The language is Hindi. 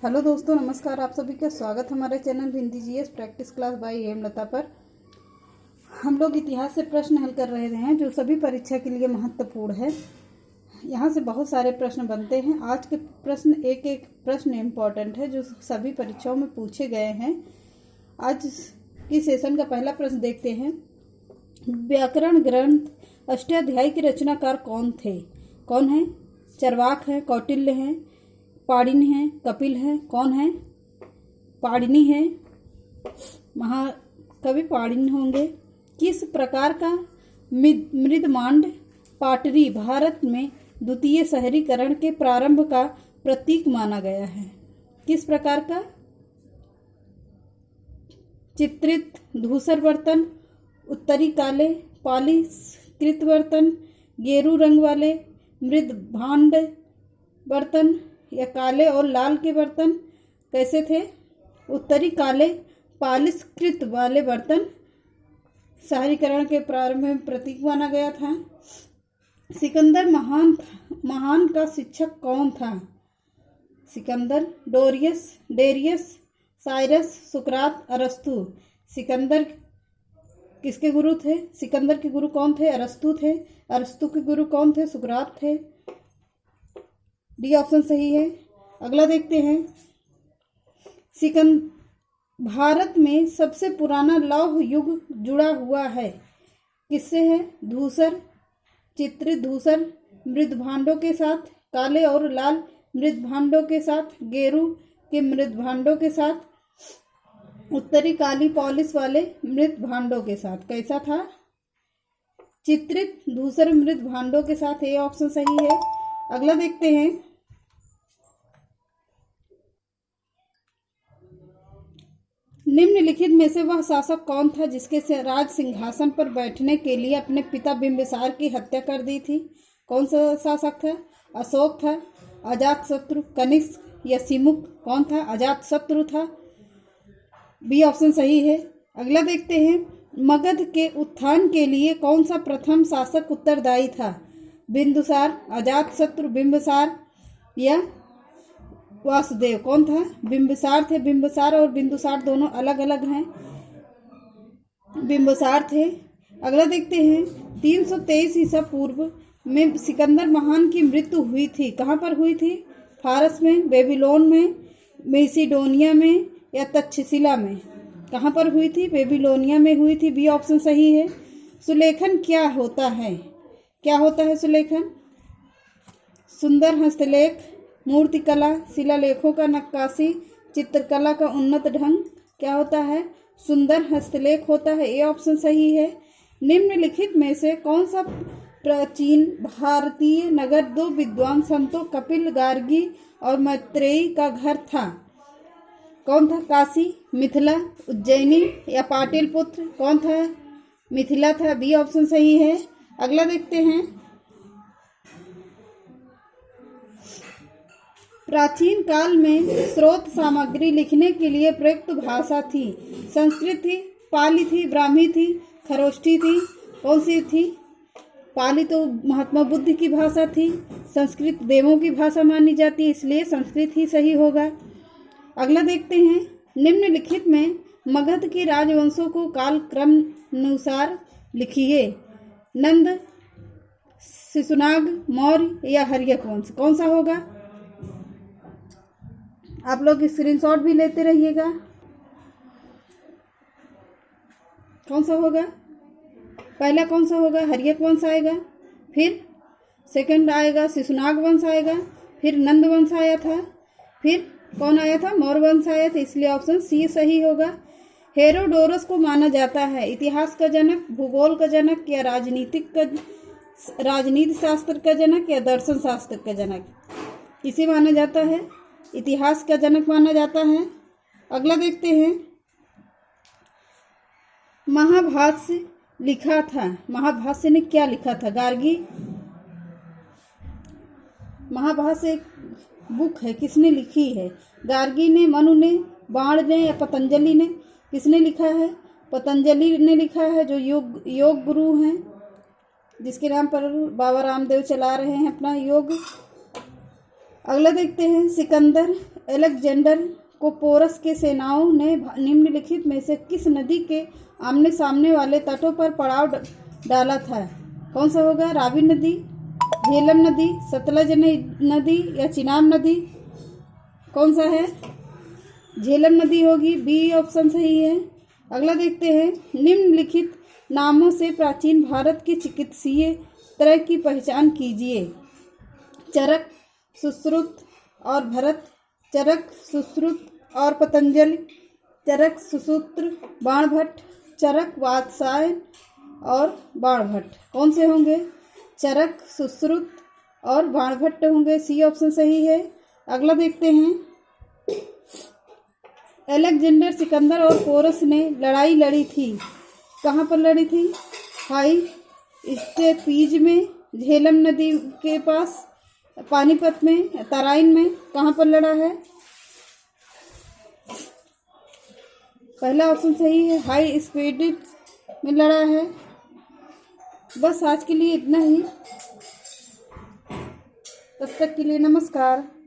हेलो दोस्तों, नमस्कार। आप सभी का स्वागत हमारे channel Hindi GS practice class by Hemlata पर। हम लोग इतिहास से प्रश्न हल कर रहे हैं जो सभी परीक्षा के लिए महत्वपूर्ण है। यहाँ से बहुत सारे प्रश्न बनते हैं। आज के प्रश्न एक एक प्रश्न इम्पॉर्टेंट है जो सभी परीक्षाओं में पूछे गए हैं। आज की सेशन का पहला प्रश्न देखते हैं। व्याकरण ग्रंथ अष्टाध्यायी के रचनाकार कौन थे? कौन है? चरवाक है, कौटिल्य है, पाणिनि है, कपिल है। कौन है? पाणिनि है। महाकवि पाणिनि होंगे। किस प्रकार का मृदमांड पाटरी भारत में द्वितीय शहरीकरण के प्रारंभ का प्रतीक माना गया है? किस प्रकार का? चित्रित धूसर बर्तन, उत्तरी काले पालिकृत बर्तन, गेरू रंग वाले मृदभांड बर्तन या काले और लाल के बर्तन कैसे थे? उत्तरी काले पालिशकृत वाले बर्तन शहरीकरण के प्रारंभ में प्रतीक माना गया था। सिकंदर महान का शिक्षक कौन था? सिकंदर, डेरियस, साइरस, सुकरात, अरस्तु। सिकंदर किसके गुरु थे? सिकंदर के गुरु कौन थे? अरस्तु थे। अरस्तु के गुरु कौन थे? सुकरात थे। डी ऑप्शन सही है। अगला देखते हैं। भारत में सबसे पुराना लौह युग जुड़ा हुआ है किससे है? धूसर, चित्रित धूसर मृदभांडों के साथ, काले और लाल मृदभांडों के साथ, गेरू के मृदभांडों के साथ, उत्तरी काली पॉलिश वाले मृदभांडों के साथ। कैसा था? चित्रित धूसर मृदभांडों के साथ। ये ऑप्शन सही है। अगला देखते हैं। निम्नलिखित में से वह शासक कौन था जिसके राज सिंहासन पर बैठने के लिए अपने पिता बिंबिसार की हत्या कर दी थी? कौन सा शासक था? अशोक था, अजातशत्रु, कनिष्क या सिमुक? कौन था? अजातशत्रु था। बी ऑप्शन सही है। अगला देखते हैं। मगध के उत्थान के लिए कौन सा प्रथम शासक उत्तरदायी था? बिंदुसार, अजातशत्रु, बिंबिसार या वासुदेव? कौन था? बिंबिसार थे। बिंबिसार और बिंदुसार दोनों अलग अलग हैं। बिंबिसार थे। अगला देखते हैं। 323 ईसा पूर्व में सिकंदर महान की मृत्यु हुई थी। कहाँ पर हुई थी? फारस में, बेबीलोन में, मैसिडोनिया में या तक्षशिला में? कहाँ पर हुई थी? बेबीलोनिया में हुई थी। बी ऑप्शन सही है। सुलेखन क्या होता है? क्या होता है सुलेखन? सुंदर हस्तलेख, मूर्तिकला, शिलालेखों का नक्काशी, चित्रकला का उन्नत ढंग। क्या होता है? सुंदर हस्तलेख होता है। ये ऑप्शन सही है। निम्नलिखित में से कौन सा प्राचीन भारतीय नगर दो विद्वान संतों कपिल, गार्गी और मैत्रेयी का घर था? कौन था? काशी, मिथिला, उज्जैनी या पाटलिपुत्र? कौन था? मिथिला था। बी ऑप्शन सही है। अगला देखते हैं। प्राचीन काल में स्रोत सामग्री लिखने के लिए प्रयुक्त भाषा थी। संस्कृत थी, पाली थी, ब्राह्मी थी, खरोष्ठी थी? कौन सी थी? पाली तो महात्मा बुद्ध की भाषा थी। संस्कृत देवों की भाषा मानी जाती है, इसलिए संस्कृत ही सही होगा। अगला देखते हैं। निम्नलिखित में मगध के राजवंशों को कालक्रम अनुसार लिखिए। नंद, शिशुनाग, मौर्य या हर्यक वंश? कौन सा होगा? आप लोग स्क्रीनशॉट भी लेते रहिएगा। कौन सा होगा? पहला कौन सा होगा? हर्यक वंश आएगा, फिर सेकंड आएगा शिशुनाग वंश आएगा, फिर नंद वंश आया था, फिर कौन आया था? मौर्य वंश आया था। इसलिए ऑप्शन सी सही होगा। हेरोडोटस को माना जाता है इतिहास का जनक, भूगोल का जनक या राजनीति शास्त्र का जनक या दर्शन शास्त्र का जनक? इसे माना जाता है इतिहास का जनक माना जाता है। अगला देखते हैं। महाभाष्य लिखा था। महाभाष्य ने क्या लिखा था? गार्गी। महाभाष्य एक बुक है, किसने लिखी है? गार्गी ने, मनु ने, बाण ने या पतंजलि ने? किसने लिखा है? पतंजलि ने लिखा है, जो योग गुरु हैं, जिसके नाम पर बाबा रामदेव चला रहे हैं अपना योग। अगला देखते हैं, सिकंदर अलेक्जेंडर को पोरस के सेनाओं ने निम्नलिखित में से किस नदी के आमने सामने वाले तटों पर पड़ाव डाला था? कौन सा होगा? रावी नदी, झेलम नदी, सतलज नदी या चिनाब नदी? कौन सा है? झेलम नदी होगी, बी ऑप्शन सही है। अगला देखते हैं, निम्नलिखित नामों से प्राचीन भारत के चिकित्सीय त्रय की पहचान कीजिए। चरक, सुश्रुत और भरत, चरक, सुश्रुत और पतंजलि, चरक, सुसूत्र, बाणभट्ट, चरक, वात्सायन और बाणभट्ट। कौन से होंगे? चरक, सुश्रुत और बाणभट्ट होंगे, सी ऑप्शन सही है। अगला देखते हैं, अलेक्जेंडर, सिकंदर और पोरस ने लड़ाई लड़ी थी। कहाँ पर लड़ी थी? हाई स्टेपीज में, झेलम नदी के पास, पानीपत में, तराइन में। कहाँ पर लड़ा है? पहला ऑप्शन सही है, हाई स्पीड में लड़ा है। बस आज के लिए इतना ही। तब तक के लिए नमस्कार।